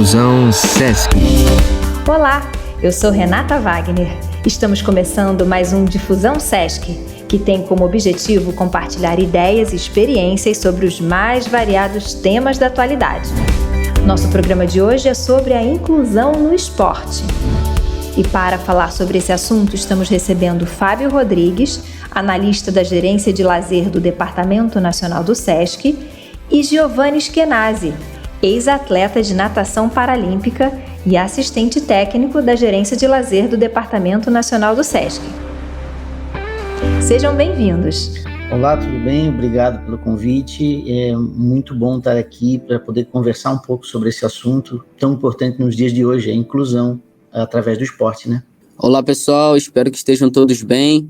Difusão Sesc. Olá, eu sou Renata Wagner. Estamos começando mais um Difusão Sesc, que tem como objetivo compartilhar ideias e experiências sobre os mais variados temas da atualidade. Nosso programa de hoje é sobre a inclusão no esporte. E para falar sobre esse assunto, estamos recebendo Fábio Rodrigues, analista da Gerência de Lazer do Departamento Nacional do Sesc, e Giovanni Skenazy, ex-atleta de natação paralímpica e assistente técnico da Gerência de Lazer do Departamento Nacional do Sesc. Sejam bem-vindos. Olá, tudo bem? Obrigado pelo convite. É muito bom estar aqui para poder conversar um pouco sobre esse assunto tão importante nos dias de hoje, a inclusão através do esporte, né? Olá, pessoal. Espero que estejam todos bem.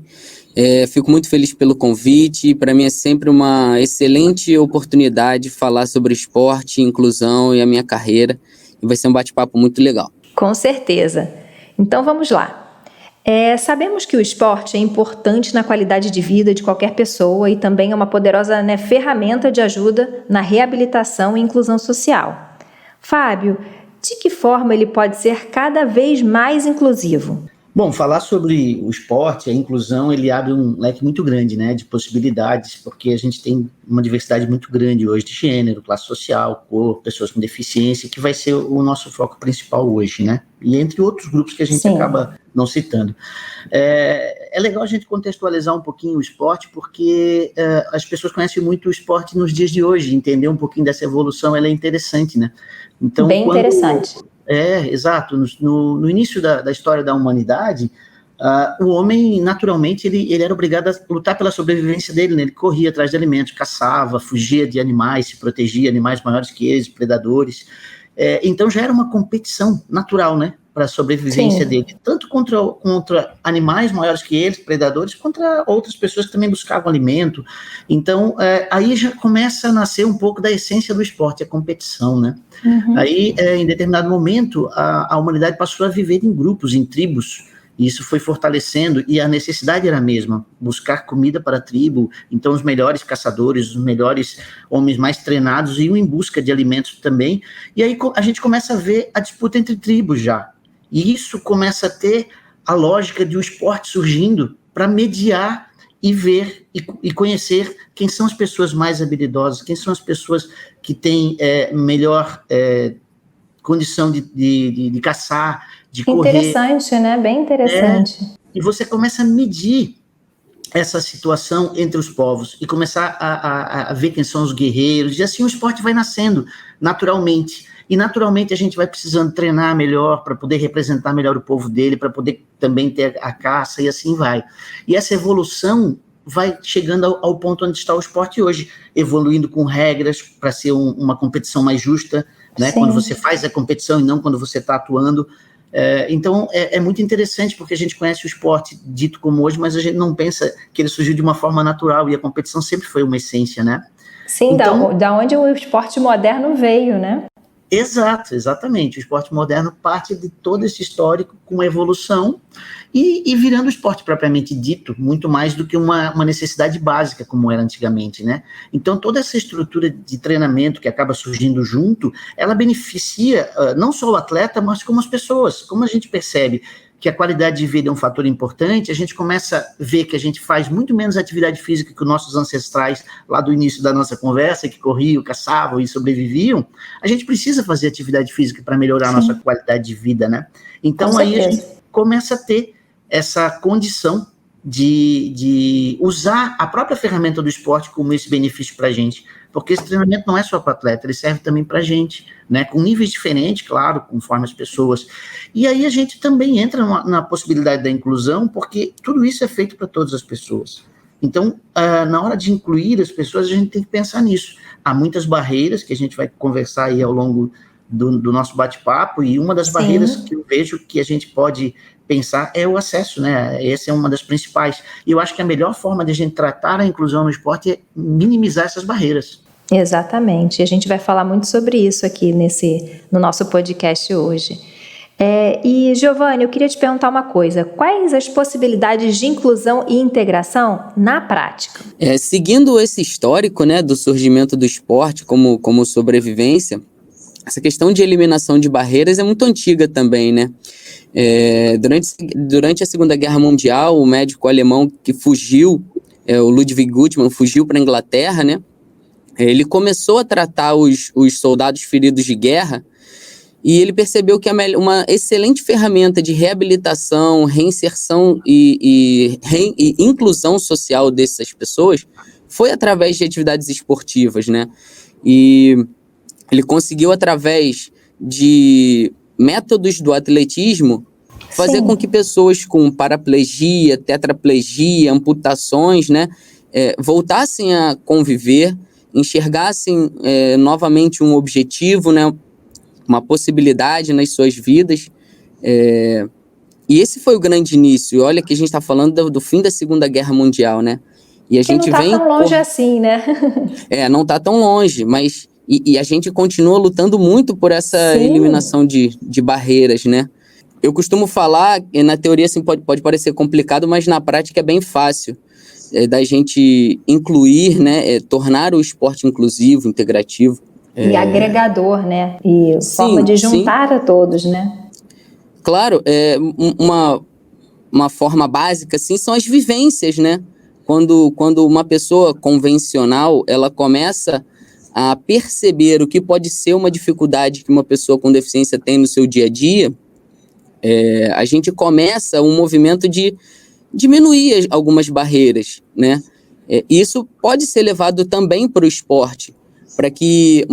Fico muito feliz pelo convite. Para mim é sempre uma excelente oportunidade falar sobre esporte, inclusão e a minha carreira. E vai ser um bate-papo muito legal. Com certeza. Então vamos lá. Sabemos que o esporte é importante na qualidade de vida de qualquer pessoa e também é uma poderosa ferramenta de ajuda na reabilitação e inclusão social. Fábio, de que forma ele pode ser cada vez mais inclusivo? Bom, falar sobre o esporte, a inclusão, ele abre um leque muito grande, né, de possibilidades, porque a gente tem uma diversidade muito grande hoje de gênero, classe social, cor, pessoas com deficiência, que vai ser o nosso foco principal hoje, né, e entre outros grupos que a gente acaba não citando. É legal a gente contextualizar um pouquinho o esporte, porque as pessoas conhecem muito o esporte nos dias de hoje, entender um pouquinho dessa evolução, ela é interessante, né. Então, bem interessante. Exato. No início da história da humanidade, o homem, naturalmente, ele era obrigado a lutar pela sobrevivência dele, né? Ele corria atrás de alimentos, caçava, fugia de animais, se protegia de animais maiores que eles, predadores. Então já era uma competição natural, né? Para a sobrevivência dele, tanto contra animais maiores que eles, predadores, contra outras pessoas que também buscavam alimento. Então, aí já começa a nascer um pouco da essência do esporte, a competição, né? Uhum. Aí, em determinado momento, a humanidade passou a viver em grupos, em tribos, e isso foi fortalecendo, e a necessidade era a mesma, buscar comida para a tribo. Então os melhores caçadores, os melhores homens mais treinados iam em busca de alimentos também, e aí a gente começa a ver a disputa entre tribos já. E isso começa a ter a lógica de um esporte surgindo para mediar e ver e conhecer quem são as pessoas mais habilidosas, quem são as pessoas que têm melhor condição de caçar, de correr. Interessante, né? Bem interessante. E você começa a medir essa situação entre os povos e começar a ver quem são os guerreiros, e assim o esporte vai nascendo naturalmente. E naturalmente a gente vai precisando treinar melhor para poder representar melhor o povo dele, para poder também ter a caça, e assim vai. E essa evolução vai chegando ao ponto onde está o esporte hoje, evoluindo com regras para ser uma competição mais justa, né? Quando você faz a competição e não quando você está atuando. Então é muito interessante, porque a gente conhece o esporte dito como hoje, mas a gente não pensa que ele surgiu de uma forma natural, e a competição sempre foi uma essência, né? Sim, então, da onde o esporte moderno veio, né? Exatamente. O esporte moderno parte de todo esse histórico com a evolução e virando o esporte propriamente dito, muito mais do que uma necessidade básica, como era antigamente, né? Então, toda essa estrutura de treinamento que acaba surgindo junto, ela beneficia não só o atleta, mas como as pessoas. Como a gente percebe que a qualidade de vida é um fator importante, a gente começa a ver que a gente faz muito menos atividade física que os nossos ancestrais, lá do início da nossa conversa, que corriam, caçavam e sobreviviam. A gente precisa fazer atividade física para melhorar a nossa qualidade de vida, né? Então aí a gente começa a ter essa condição de usar a própria ferramenta do esporte como esse benefício para a gente, porque esse treinamento não é só para o atleta, ele serve também para a gente, né, com níveis diferentes, claro, conforme as pessoas. E aí a gente também entra na possibilidade da inclusão, porque tudo isso é feito para todas as pessoas. Então, na hora de incluir as pessoas, a gente tem que pensar nisso. Há muitas barreiras que a gente vai conversar aí ao longo do nosso bate-papo, e uma das barreiras que eu vejo que a gente pode pensar é o acesso, né? Essa é uma das principais. E eu acho que a melhor forma de a gente tratar a inclusão no esporte é minimizar essas barreiras. Exatamente. A gente vai falar muito sobre isso aqui no nosso podcast hoje. E, Giovanni, eu queria te perguntar uma coisa. Quais as possibilidades de inclusão e integração na prática? Seguindo esse histórico, né, do surgimento do esporte como sobrevivência, essa questão de eliminação de barreiras é muito antiga também, né? Durante a Segunda Guerra Mundial, o médico alemão que fugiu, o Ludwig Guttmann, fugiu para a Inglaterra, né? Ele começou a tratar os soldados feridos de guerra e ele percebeu que uma excelente ferramenta de reabilitação, reinserção e inclusão social dessas pessoas foi através de atividades esportivas, né? E ele conseguiu, através de métodos do atletismo, fazer com que pessoas com paraplegia, tetraplegia, amputações, né, voltassem a conviver, enxergassem novamente um objetivo, né, uma possibilidade nas suas vidas. E esse foi o grande início. Olha que a gente está falando do fim da Segunda Guerra Mundial, né? E a gente não está tão longe assim, né? Não está tão longe, mas e a gente continua lutando muito por essa eliminação de barreiras, né? Eu costumo falar, na teoria assim, pode parecer complicado, mas na prática é bem fácil da gente incluir, né? Tornar o esporte inclusivo, integrativo. E agregador, né? E forma de juntar a todos, né? Claro, uma forma básica, assim, são as vivências, né? Quando uma pessoa convencional, ela começa a perceber o que pode ser uma dificuldade que uma pessoa com deficiência tem no seu dia a dia, a gente começa um movimento de diminuir algumas barreiras, né? Isso pode ser levado também para o esporte, para que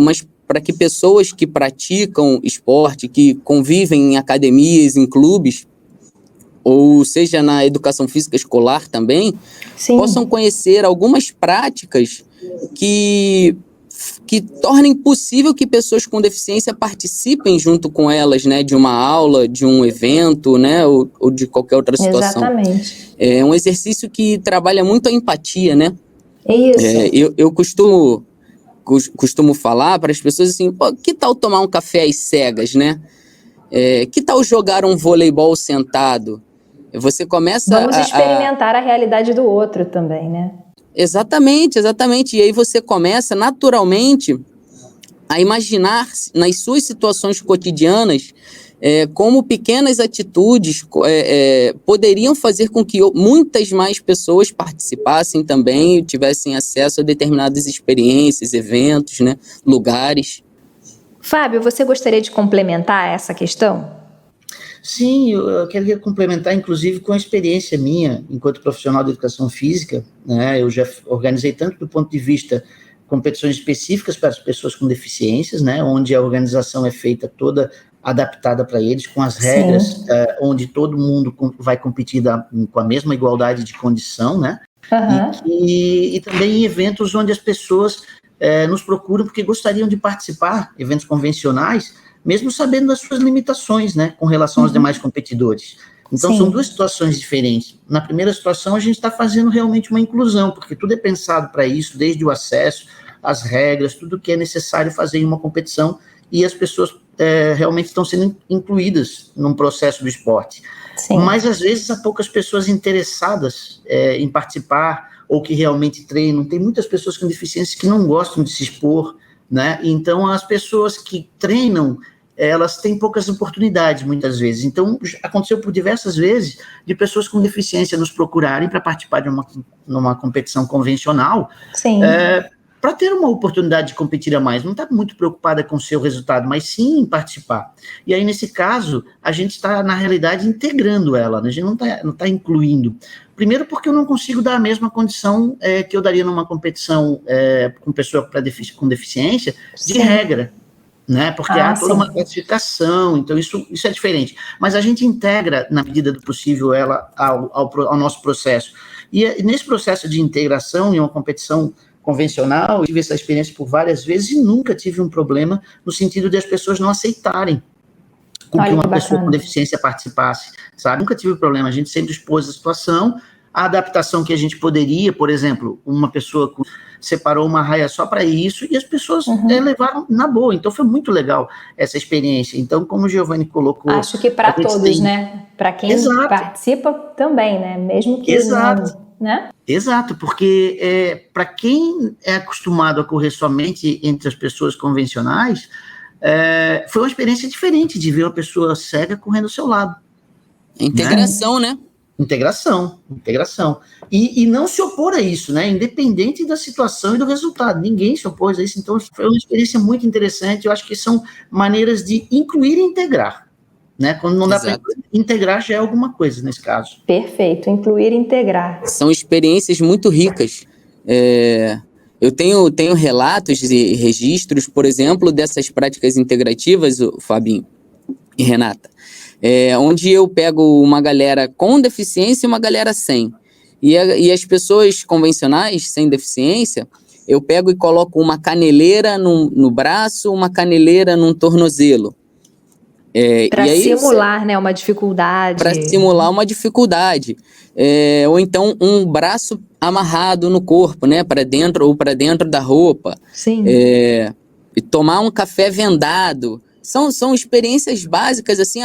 pessoas que praticam esporte, que convivem em academias, em clubes, ou seja, na educação física escolar também, possam conhecer algumas práticas que tornem possível que pessoas com deficiência participem junto com elas, né, de uma aula, de um evento, né, ou de qualquer outra situação. Exatamente. É um exercício que trabalha muito a empatia, né? Isso. Eu costumo falar para as pessoas assim, pô, que tal tomar um café às cegas, né? Que tal jogar um voleibol sentado? Você começa Vamos experimentar a realidade do outro também, né? Exatamente. E aí você começa naturalmente a imaginar nas suas situações cotidianas como pequenas atitudes poderiam fazer com que muitas mais pessoas participassem também e tivessem acesso a determinadas experiências, eventos, né, lugares. Fábio, você gostaria de complementar essa questão? Sim, eu queria complementar, inclusive, com a experiência minha, enquanto profissional de educação física, né? Eu já organizei tanto do ponto de vista competições específicas para as pessoas com deficiências, né? Onde a organização é feita toda adaptada para eles, com as regras, onde todo mundo vai competir com a mesma igualdade de condição, né? Uhum. E também em eventos onde as pessoas nos procuram porque gostariam de participar, eventos convencionais, mesmo sabendo das suas limitações, né, com relação aos demais competidores. Então, são duas situações diferentes. Na primeira situação, a gente está fazendo realmente uma inclusão, porque tudo é pensado para isso, desde o acesso, as regras, tudo que é necessário fazer em uma competição, e as pessoas realmente estão sendo incluídas num processo do esporte. Sim. Mas, às vezes, há poucas pessoas interessadas em participar, ou que realmente treinam. Tem muitas pessoas com deficiência que não gostam de se expor, né? Então, as pessoas que treinam, elas têm poucas oportunidades, muitas vezes. Então, aconteceu por diversas vezes de pessoas com deficiência nos procurarem para participar de uma competição convencional, para ter uma oportunidade de competir a mais. Não está muito preocupada com o seu resultado, mas sim em participar. E aí, nesse caso, a gente está, na realidade, integrando ela, né? A gente não está incluindo. Primeiro porque eu não consigo dar a mesma condição que eu daria numa competição com pessoa com deficiência, de regra, né? Porque há toda uma classificação, então isso é diferente. Mas a gente integra, na medida do possível, ela ao nosso processo. E nesse processo de integração em uma competição convencional, eu tive essa experiência por várias vezes e nunca tive um problema no sentido de as pessoas não aceitarem com que uma pessoa com deficiência participasse, sabe? Nunca tive problema, a gente sempre expôs a situação, a adaptação que a gente poderia, por exemplo, uma pessoa separou uma raia só para isso e as pessoas levaram na boa, então foi muito legal essa experiência. Então, como o Giovanni colocou... Acho que para todos, né? Para quem participa também, né? Mesmo que não, né? Exato, porque para quem é acostumado a correr somente entre as pessoas convencionais, foi uma experiência diferente de ver uma pessoa cega correndo ao seu lado. Integração, né? Integração. E não se opor a isso, né? Independente da situação e do resultado. Ninguém se opôs a isso. Então, foi uma experiência muito interessante. Eu acho que são maneiras de incluir e integrar. Né? Quando não dá para integrar, já é alguma coisa nesse caso. Perfeito. Incluir e integrar. São experiências muito ricas. Eu tenho relatos e registros, por exemplo, dessas práticas integrativas, Fabinho e Renata, onde eu pego uma galera com deficiência e uma galera sem. E as pessoas convencionais, sem deficiência, eu pego e coloco uma caneleira no braço, uma caneleira num tornozelo. Para simular, né, uma dificuldade. Para simular uma dificuldade. Ou então um braço amarrado no corpo, né, para dentro da roupa. Sim. E tomar um café vendado. São experiências básicas, assim,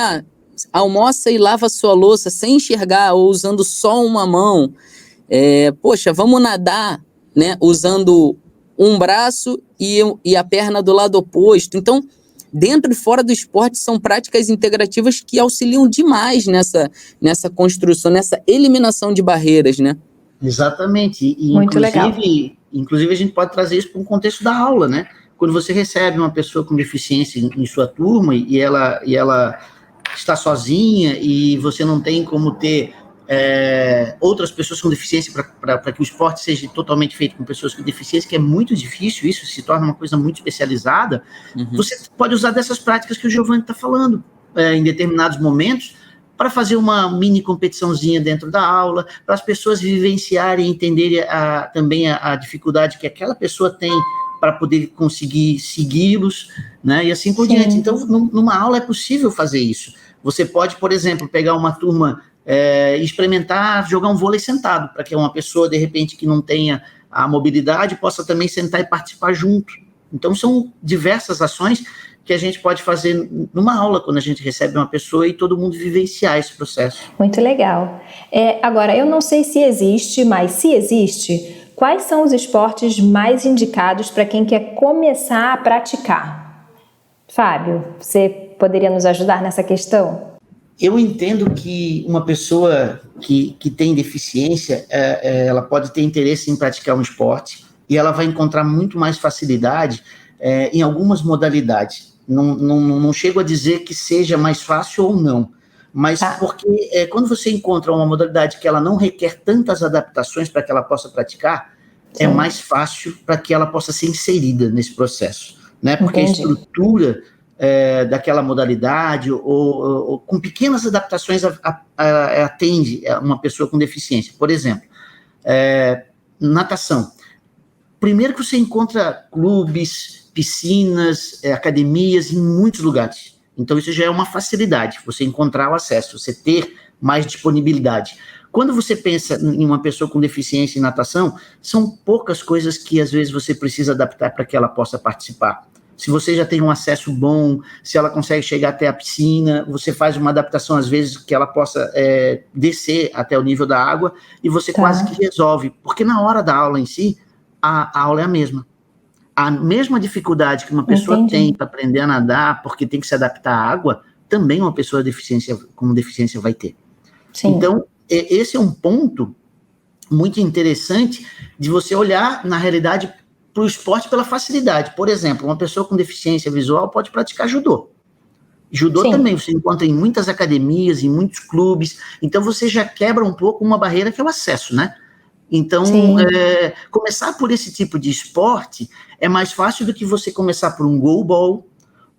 almoça e lava sua louça sem enxergar ou usando só uma mão. Poxa, vamos nadar, né, usando um braço e a perna do lado oposto. Então, dentro e fora do esporte, são práticas integrativas que auxiliam demais nessa construção, nessa eliminação de barreiras, né? Exatamente. E muito legal. Inclusive, a gente pode trazer isso para um contexto da aula, né? Quando você recebe uma pessoa com deficiência em sua turma e ela está sozinha e você não tem como ter outras pessoas com deficiência para que o esporte seja totalmente feito com pessoas com deficiência, que é muito difícil, isso se torna uma coisa muito especializada, você pode usar dessas práticas que o Giovanni está falando em determinados momentos para fazer uma mini competiçãozinha dentro da aula, para as pessoas vivenciarem e entenderem também a dificuldade que aquela pessoa tem para poder conseguir segui-los, né, e assim por diante. Então, numa aula é possível fazer isso. Você pode, por exemplo, pegar uma turma e experimentar jogar um vôlei sentado, para que uma pessoa, de repente, que não tenha a mobilidade, possa também sentar e participar junto. Então, são diversas ações que a gente pode fazer numa aula, quando a gente recebe uma pessoa e todo mundo vivenciar esse processo. Muito legal. Agora, eu não sei se existe, mas se existe, quais são os esportes mais indicados para quem quer começar a praticar? Fábio, você poderia nos ajudar nessa questão? Eu entendo que uma pessoa que tem deficiência, ela pode ter interesse em praticar um esporte e ela vai encontrar muito mais facilidade em algumas modalidades. Não chego a dizer que seja mais fácil ou não, mas porque quando você encontra uma modalidade que ela não requer tantas adaptações para que ela possa praticar, é mais fácil para que ela possa ser inserida nesse processo, né? Porque Entendi. a estrutura daquela modalidade ou com pequenas adaptações atende uma pessoa com deficiência. Por exemplo, natação. Primeiro que você encontra clubes, piscinas, academias em muitos lugares. Então, isso já é uma facilidade, você encontrar o acesso, você ter mais disponibilidade. Quando você pensa em uma pessoa com deficiência em natação, são poucas coisas que, às vezes, você precisa adaptar para que ela possa participar. Se você já tem um acesso bom, se ela consegue chegar até a piscina, você faz uma adaptação, às vezes, que ela possa descer até o nível da água, e você quase que resolve. Porque na hora da aula em si, a aula é a mesma. A mesma dificuldade que uma pessoa tem para aprender a nadar, porque tem que se adaptar à água, também uma pessoa com deficiência vai ter. Sim. Então, esse é um ponto muito interessante de você olhar, na realidade, para o esporte pela facilidade. Por exemplo, uma pessoa com deficiência visual pode praticar judô. Judô também você encontra em muitas academias, em muitos clubes, então você já quebra um pouco uma barreira que é o acesso, né? Então, começar por esse tipo de esporte é mais fácil do que você começar por um goalball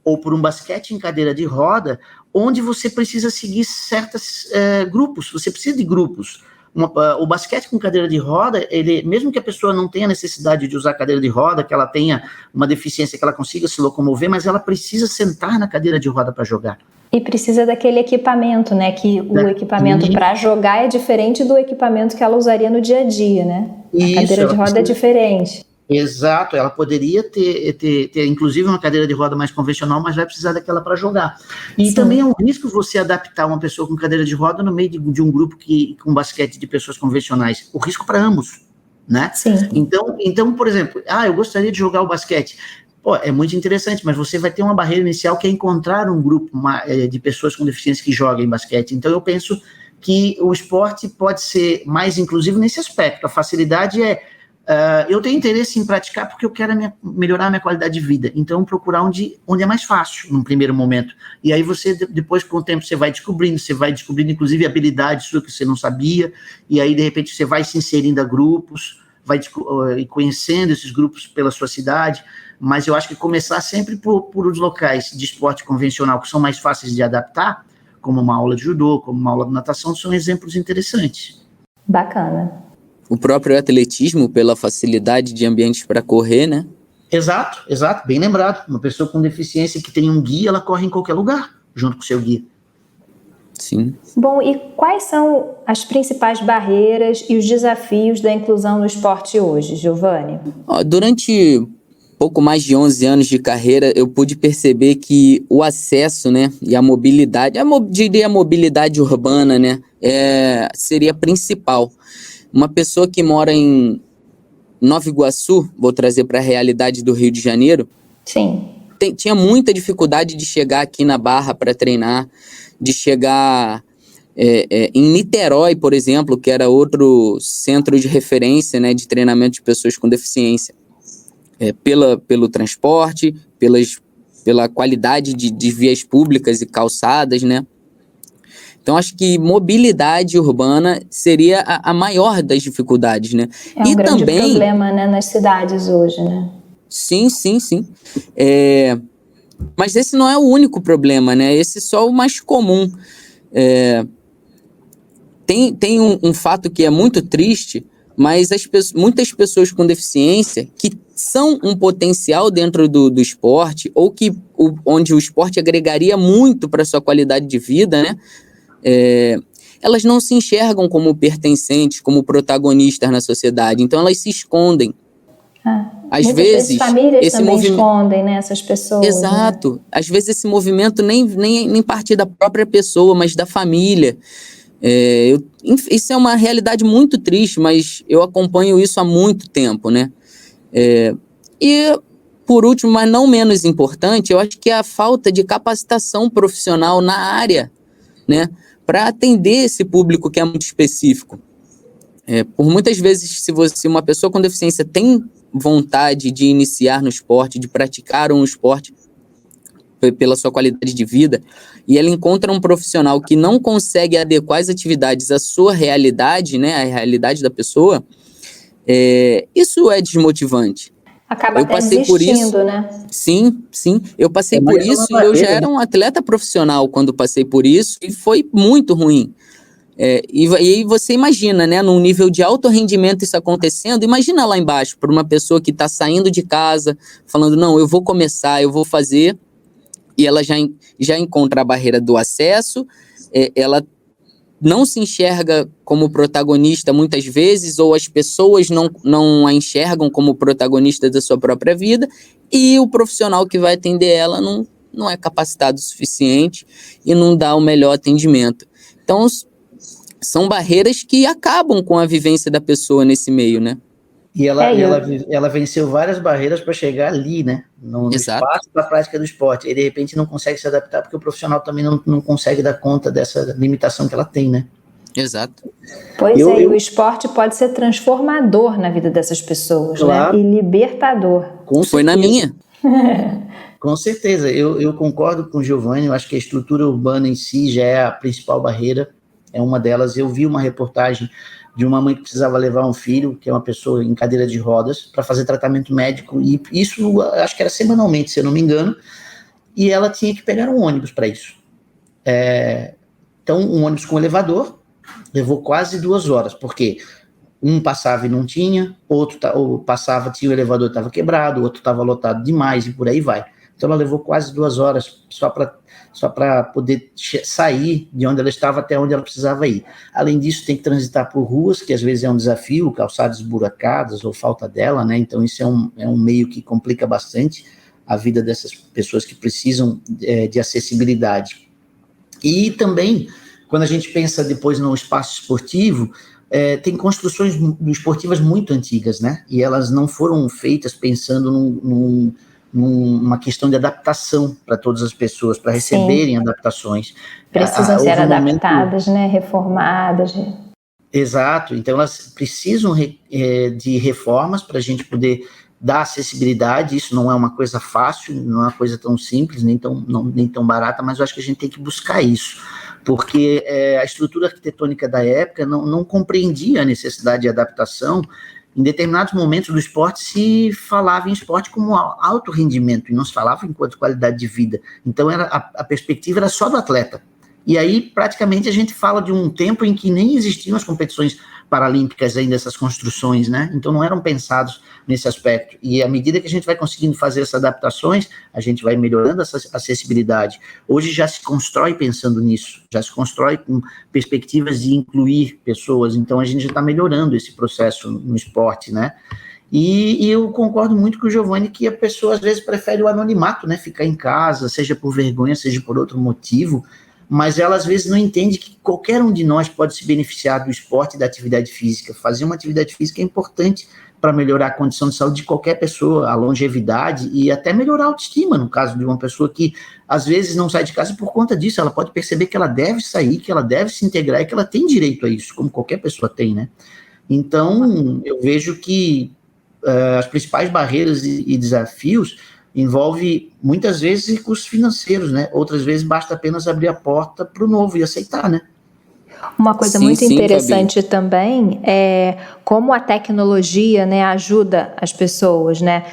ou por um basquete em cadeira de roda, onde você precisa seguir certos grupos, você precisa de grupos. O basquete com cadeira de roda, mesmo que a pessoa não tenha necessidade de usar cadeira de roda, que ela tenha uma deficiência, que ela consiga se locomover, mas ela precisa sentar na cadeira de roda para jogar. E precisa daquele equipamento, né? Que o equipamento para jogar é diferente do equipamento que ela usaria no dia a dia, né? A cadeira de roda é diferente. Exato, ela poderia ter inclusive uma cadeira de roda mais convencional, mas vai precisar daquela para jogar. E também é um risco você adaptar uma pessoa com cadeira de roda no meio de um grupo com basquete de pessoas convencionais. O risco para ambos, né? Sim. Então, por exemplo, eu gostaria de jogar o basquete. Pô, é muito interessante, mas você vai ter uma barreira inicial que é encontrar um grupo de pessoas com deficiência que joguem basquete. Então, eu penso que o esporte pode ser mais inclusivo nesse aspecto. A facilidade eu tenho interesse em praticar porque eu quero melhorar a minha qualidade de vida. Então, procurar onde é mais fácil, num primeiro momento. E aí você, depois, com o tempo, você vai descobrindo, inclusive, habilidades suas que você não sabia, e aí, de repente, você vai se inserindo a grupos, vai conhecendo esses grupos pela sua cidade, mas eu acho que começar sempre por os locais de esporte convencional, que são mais fáceis de adaptar, como uma aula de judô, como uma aula de natação, são exemplos interessantes. Bacana. O próprio atletismo, pela facilidade de ambientes para correr, né? Exato, bem lembrado. Uma pessoa com deficiência que tem um guia, ela corre em qualquer lugar, junto com o seu guia. Sim. Bom, e quais são as principais barreiras e os desafios da inclusão no esporte hoje, Giovanni? Durante pouco mais de 11 anos de carreira, eu pude perceber que o acesso, né, e a mobilidade, diria a mobilidade urbana, né, seria principal. Uma pessoa que mora em Nova Iguaçu, vou trazer para a realidade do Rio de Janeiro, sim, tinha muita dificuldade de chegar aqui na Barra para treinar, de chegar em Niterói, por exemplo, que era outro centro de referência, né, de treinamento de pessoas com deficiência. Pelo transporte, pela qualidade de vias públicas e calçadas, né? Então, acho que mobilidade urbana seria a maior das dificuldades, né? É um grande problema, né, nas cidades hoje, né? Sim. Mas esse não é o único problema, né? Esse é só o mais comum. Tem um fato que é muito triste, mas muitas pessoas com deficiência que são um potencial dentro do esporte, ou onde o esporte agregaria muito para a sua qualidade de vida, né? Elas não se enxergam como pertencentes, como protagonistas na sociedade, então elas se escondem. Às vezes famílias esse também escondem, né, essas pessoas. Exato. Né? Às vezes esse movimento nem parte da própria pessoa, mas da família. Isso é uma realidade muito triste, mas eu acompanho isso há muito tempo, né? E, por último, mas não menos importante, eu acho que é a falta de capacitação profissional na área, né? Para atender esse público que é muito específico. Por muitas vezes, se uma pessoa com deficiência tem vontade de iniciar no esporte, de praticar um esporte pela sua qualidade de vida, e ela encontra um profissional que não consegue adequar as atividades à sua realidade, né, à realidade da pessoa, isso é desmotivante. Acaba até desistindo, né? Sim. Eu passei por isso e eu já era um atleta profissional quando passei por isso e foi muito ruim. E aí você imagina, né, num nível de alto rendimento isso acontecendo, imagina lá embaixo, para uma pessoa que está saindo de casa, falando, não, eu vou começar, eu vou fazer, e ela já encontra a barreira do acesso, ela não se enxerga como protagonista muitas vezes, ou as pessoas não a enxergam como protagonista da sua própria vida, e o profissional que vai atender ela não é capacitado o suficiente e não dá o melhor atendimento. Então, são barreiras que acabam com a vivência da pessoa nesse meio, né? E ela venceu várias barreiras para chegar ali, né? No espaço para a prática do esporte. E de repente não consegue se adaptar porque o profissional também não consegue dar conta dessa limitação que ela tem, né? Exato. Pois e o esporte pode ser transformador na vida dessas pessoas, claro, né? E libertador. Foi na minha. Com certeza. Eu concordo com o Giovanni. Eu acho que a estrutura urbana em si já é a principal barreira. É uma delas. Eu vi uma reportagem de uma mãe que precisava levar um filho, que é uma pessoa em cadeira de rodas, para fazer tratamento médico, e isso acho que era semanalmente, se eu não me engano, e ela tinha que pegar um ônibus para isso. Então, um ônibus com elevador levou quase 2 horas, porque um passava e não tinha, outro passava, tinha o elevador, estava quebrado, o outro estava lotado demais, e por aí vai. Então, ela levou quase 2 horas só para poder sair de onde ela estava até onde ela precisava ir. Além disso, tem que transitar por ruas, que às vezes é um desafio, calçadas esburacadas ou falta dela, né? Então isso é um meio que complica bastante a vida dessas pessoas que precisam de acessibilidade. E também, quando a gente pensa depois no espaço esportivo, tem construções esportivas muito antigas, né? E elas não foram feitas pensando uma questão de adaptação para todas as pessoas, para receberem adaptações. Precisam ser Houve um adaptadas, né? Reformadas. Exato, então elas precisam de reformas para a gente poder dar acessibilidade. Isso não é uma coisa fácil, não é uma coisa tão simples, nem tão barata, mas eu acho que a gente tem que buscar isso, porque a estrutura arquitetônica da época não compreendia a necessidade de adaptação. Em determinados momentos do esporte se falava em esporte como alto rendimento, e não se falava enquanto qualidade de vida. Então a perspectiva era só do atleta. E aí, praticamente, a gente fala de um tempo em que nem existiam as competições paralímpicas ainda, essas construções, né? Então não eram pensados nesse aspecto. E à medida que a gente vai conseguindo fazer essas adaptações, a gente vai melhorando essa acessibilidade. Hoje já se constrói pensando nisso, já se constrói com perspectivas de incluir pessoas. Então a gente já está melhorando esse processo no esporte, né? E eu concordo muito com o Giovanni que a pessoa às vezes prefere o anonimato, né? Ficar em casa, seja por vergonha, seja por outro motivo, mas ela às vezes não entende que qualquer um de nós pode se beneficiar do esporte e da atividade física. Fazer uma atividade física é importante para melhorar a condição de saúde de qualquer pessoa, a longevidade e até melhorar a autoestima, no caso de uma pessoa que às vezes não sai de casa por conta disso. Ela pode perceber que ela deve sair, que ela deve se integrar e que ela tem direito a isso, como qualquer pessoa tem, né? Então, eu vejo que as principais barreiras e desafios envolve muitas vezes recursos financeiros, né? Outras vezes basta apenas abrir a porta para o novo e aceitar, né? Uma coisa muito interessante também é como a tecnologia, né, ajuda as pessoas, né,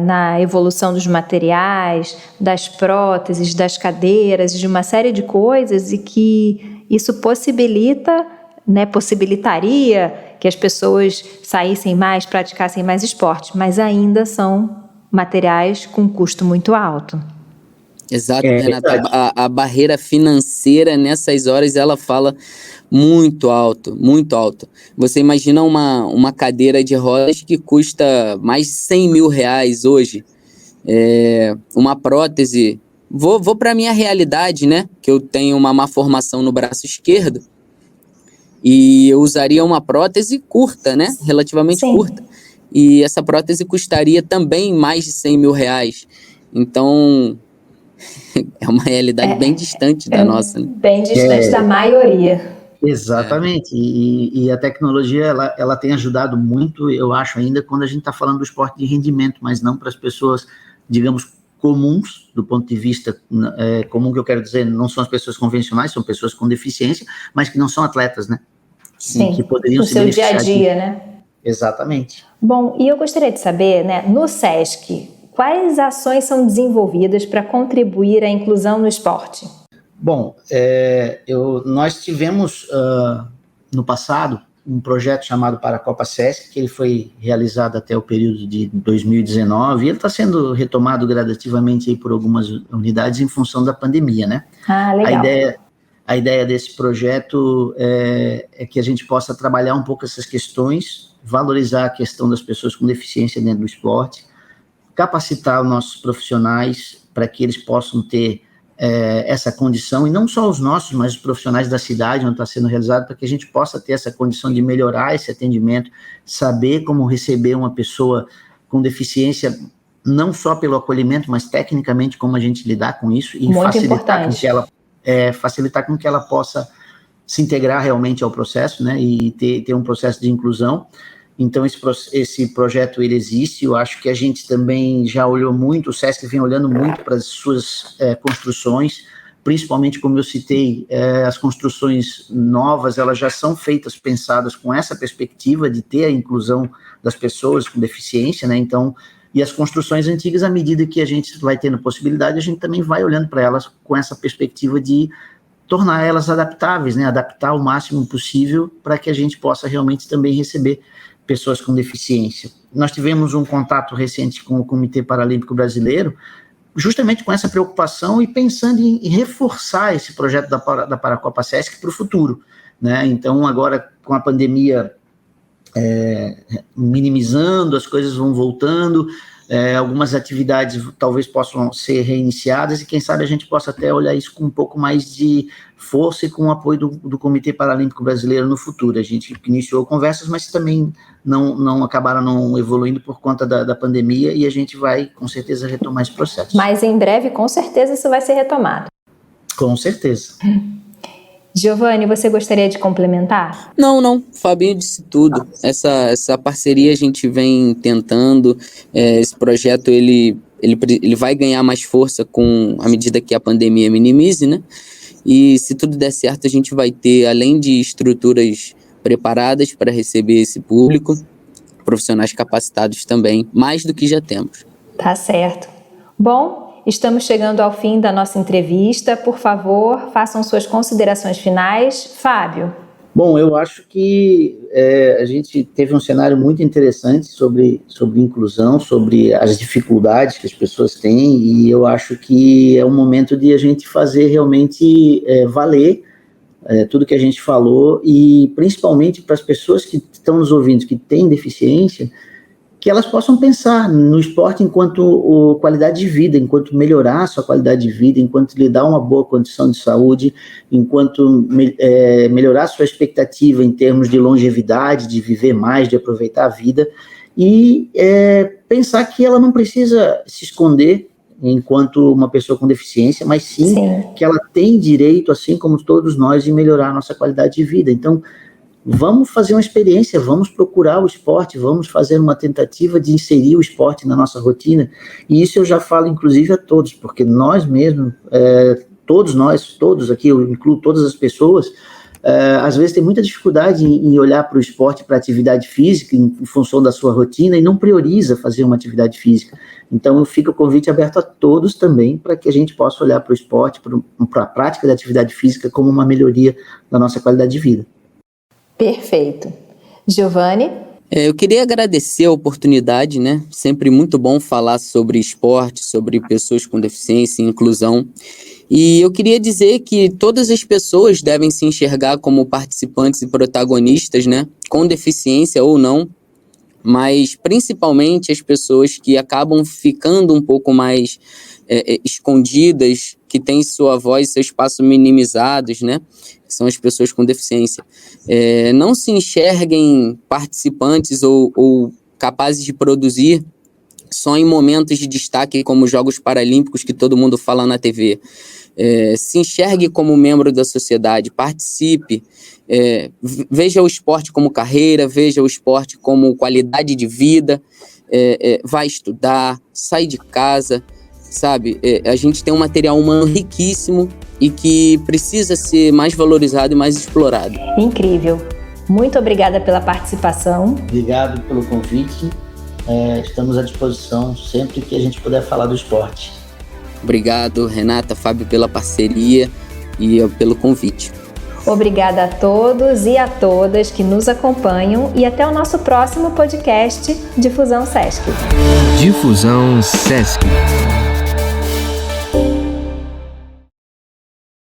na evolução dos materiais, das próteses, das cadeiras, de uma série de coisas, e que isso possibilitaria que as pessoas saíssem mais, praticassem mais esporte, mas ainda são materiais com custo muito alto. Exato, Renata. A barreira financeira nessas horas ela fala muito alto, muito alto. Você imagina uma cadeira de rodas que custa mais de 100 mil reais hoje. Uma prótese. Vou para a minha realidade, né? Que eu tenho uma má formação no braço esquerdo e eu usaria uma prótese curta, né? Relativamente curta. E essa prótese custaria também mais de 100 mil reais. Então, é uma realidade bem distante da nossa. Né? Bem distante da maioria. Exatamente. E a tecnologia, ela tem ajudado muito, eu acho, ainda quando a gente está falando do esporte de rendimento, mas não para as pessoas, digamos, comuns, do ponto de vista comum, que eu quero dizer, não são as pessoas convencionais, são pessoas com deficiência, mas que não são atletas, né? Sim, que poderiam no seu dia a dia, né? Exatamente. Bom, e eu gostaria de saber, né, no SESC, quais ações são desenvolvidas para contribuir à inclusão no esporte? Bom, nós tivemos no passado um projeto chamado Paracopa SESC, que ele foi realizado até o período de 2019, e ele está sendo retomado gradativamente aí por algumas unidades em função da pandemia, né? Ah, legal. A ideia desse projeto é que a gente possa trabalhar um pouco essas questões, valorizar a questão das pessoas com deficiência dentro do esporte, capacitar os nossos profissionais para que eles possam ter essa condição, e não só os nossos, mas os profissionais da cidade onde está sendo realizado, para que a gente possa ter essa condição de melhorar esse atendimento, saber como receber uma pessoa com deficiência, não só pelo acolhimento, mas tecnicamente como a gente lidar com isso, e facilitar com que ela possa se integrar realmente ao processo, né, e ter um processo de inclusão. Então, esse projeto, ele existe. Eu acho que a gente também já olhou muito, o SESC vem olhando muito para as suas construções, principalmente, como eu citei, as construções novas, elas já são feitas, pensadas com essa perspectiva de ter a inclusão das pessoas com deficiência, né, então, e as construções antigas, à medida que a gente vai tendo possibilidade, a gente também vai olhando para elas com essa perspectiva de tornar elas adaptáveis, né, adaptar o máximo possível para que a gente possa realmente também receber pessoas com deficiência. Nós tivemos um contato recente com o Comitê Paralímpico Brasileiro, justamente com essa preocupação e pensando em reforçar esse projeto da Paracopa SESC para o futuro, né? Então, agora, com a pandemia minimizando, as coisas vão voltando, algumas atividades talvez possam ser reiniciadas e quem sabe a gente possa até olhar isso com um pouco mais de força e com o apoio do Comitê Paralímpico Brasileiro no futuro. A gente iniciou conversas, mas também não acabaram não evoluindo por conta da pandemia e a gente vai com certeza retomar esse processo. Mas em breve, com certeza, isso vai ser retomado. Com certeza. Giovanni, você gostaria de complementar? Não, Fabinho disse tudo. Essa parceria a gente vem tentando, esse projeto ele vai ganhar mais força à medida que a pandemia minimize, né? E se tudo der certo, a gente vai ter, além de estruturas preparadas para receber esse público, profissionais capacitados também, mais do que já temos. Tá certo. Bom, estamos chegando ao fim da nossa entrevista. Por favor, façam suas considerações finais. Fábio. Bom, eu acho que a gente teve um cenário muito interessante sobre inclusão, sobre as dificuldades que as pessoas têm, e eu acho que é um momento de a gente fazer realmente valer tudo que a gente falou, e principalmente para as pessoas que estão nos ouvindo, que têm deficiência, que elas possam pensar no esporte enquanto qualidade de vida, enquanto melhorar a sua qualidade de vida, enquanto lhe dar uma boa condição de saúde, enquanto melhorar a sua expectativa em termos de longevidade, de viver mais, de aproveitar a vida, e pensar que ela não precisa se esconder enquanto uma pessoa com deficiência, mas sim que ela tem direito, assim como todos nós, de melhorar a nossa qualidade de vida. Então, vamos fazer uma experiência, vamos procurar o esporte, vamos fazer uma tentativa de inserir o esporte na nossa rotina, e isso eu já falo inclusive a todos, porque nós mesmos, todos aqui, eu incluo todas as pessoas, às vezes tem muita dificuldade em olhar para o esporte, para a atividade física, em função da sua rotina, e não prioriza fazer uma atividade física. Então fica o convite aberto a todos também, para que a gente possa olhar para o esporte, para a prática da atividade física como uma melhoria da nossa qualidade de vida. Perfeito. Giovanni? Eu queria agradecer a oportunidade, né? Sempre muito bom falar sobre esporte, sobre pessoas com deficiência e inclusão. E eu queria dizer que todas as pessoas devem se enxergar como participantes e protagonistas, né? Com deficiência ou não, mas principalmente as pessoas que acabam ficando um pouco mais escondidas, que têm sua voz e seu espaço minimizados, né? Que são as pessoas com deficiência. Não se enxerguem participantes ou capazes de produzir só em momentos de destaque como os Jogos Paralímpicos que todo mundo fala na TV. Se enxergue como membro da sociedade, participe, veja o esporte como carreira, veja o esporte como qualidade de vida, vai estudar, sai de casa, sabe? A gente tem um material humano riquíssimo e que precisa ser mais valorizado e mais explorado. Incrível. Muito obrigada pela participação. Obrigado pelo convite. Estamos à disposição sempre que a gente puder falar do esporte. Obrigado, Renata, Fábio, pela parceria e pelo convite. Obrigada a todos e a todas que nos acompanham e até o nosso próximo podcast Difusão Sesc. Difusão Sesc.